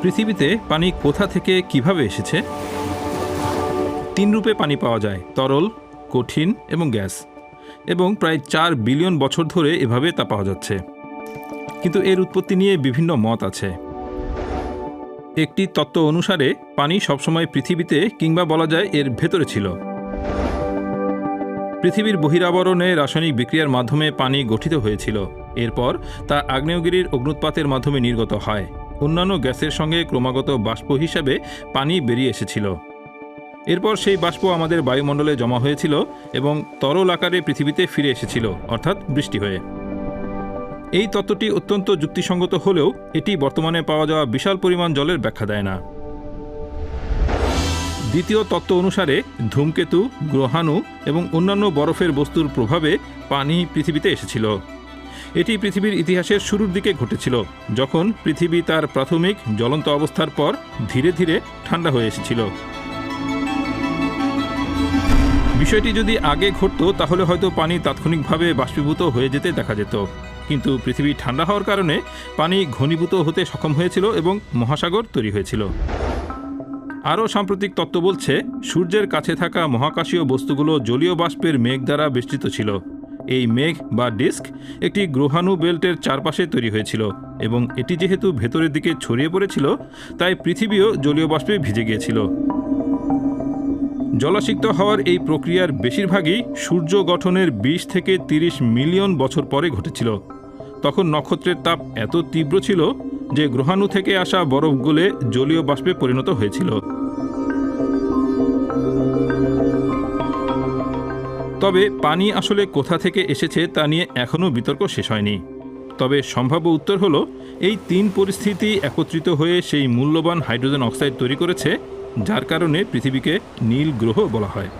পৃথিবীতে পানি কোথা থেকে কিভাবে এসেছে? তিন রূপে পানি পাওয়া যায়: তরল, কঠিন এবং গ্যাস। এবং প্রায় 4 বিলিয়ন বছর ধরে এভাবে তা পাওয়া যাচ্ছে। কিন্তু এর উৎপত্তি নিয়ে বিভিন্ন মত আছে। একটি তত্ত্ব অনুসারে পানি সবসময় পৃথিবীতে কিংবা বলা যায় এর ভেতরে ছিল। পৃথিবীর বহিরাবরণে রাসায়নিক বিক্রিয়ার মাধ্যমে পানি গঠিত হয়েছিল। এরপর তা আগ্নেয়গিরির অগ্নুৎপাতের মাধ্যমে নির্গত হয়। অন্যান্য গ্যাসের সঙ্গে ক্রমাগত বাষ্প হিসাবে পানি বেরিয়ে এসেছিল। এরপর সেই বাষ্প আমাদের বায়ুমণ্ডলে জমা হয়েছিল এবং তরল আকারে পৃথিবীতে ফিরে এসেছিল, অর্থাৎ বৃষ্টি হয়ে। এই তত্ত্বটি অত্যন্ত যুক্তিসঙ্গত হলেও এটি বর্তমানে পাওয়া যাওয়া বিশাল পরিমাণ জলের ব্যাখ্যা দেয় না। দ্বিতীয় তত্ত্ব অনুসারে ধূমকেতু, গ্রহাণু এবং অন্যান্য বরফের বস্তুর প্রভাবে পানি পৃথিবীতে এসেছিল। এটি পৃথিবীর ইতিহাসের শুরুর দিকে ঘটেছিল, যখন পৃথিবী তার প্রাথমিক জ্বলন্ত অবস্থার পর ধীরে ধীরে ঠান্ডা হয়ে এসেছিল। বিষয়টি যদি আগে ঘটত তাহলে হয়তো পানি তাৎক্ষণিকভাবে বাষ্পীভূত হয়ে যেতে দেখা যেত। কিন্তু পৃথিবী ঠান্ডা হওয়ার কারণে পানি ঘনীভূত হতে সক্ষম হয়েছিল এবং মহাসাগর তৈরি হয়েছিল। আরও সাম্প্রতিক তত্ত্ব বলছে, সূর্যের কাছে থাকা মহাকাশীয় বস্তুগুলো জলীয় বাষ্পের মেঘ দ্বারা বেষ্টিত ছিল। এই মেঘ বা ডিস্ক একটি গ্রহাণু বেল্টের চারপাশে তৈরি হয়েছিল এবং এটি যেহেতু ভেতরের দিকে ছড়িয়ে পড়েছিল, তাই পৃথিবীও জলীয় বাষ্পে ভিজে গিয়েছিল। জলাসিক্ত হওয়ার এই প্রক্রিয়ার বেশিরভাগই সূর্য গঠনের 20 থেকে 30 মিলিয়ন বছর পরে ঘটেছিল। তখন নক্ষত্রের তাপ এত তীব্র ছিল যে গ্রহাণু থেকে আসা বরফ গলে জলীয় বাষ্পে পরিণত হয়েছিল। তবে পানি আসলে কোথা থেকে এসেছে তা নিয়ে এখনও বিতর্ক শেষ হয়নি। তবে সম্ভাব্য উত্তর হলো, এই 3 পরিস্থিতি একত্রিত হয়ে সেই মূল্যবান হাইড্রোজেন অক্সাইড তৈরি করেছে, যার কারণে পৃথিবীকে নীল গ্রহ বলা হয়।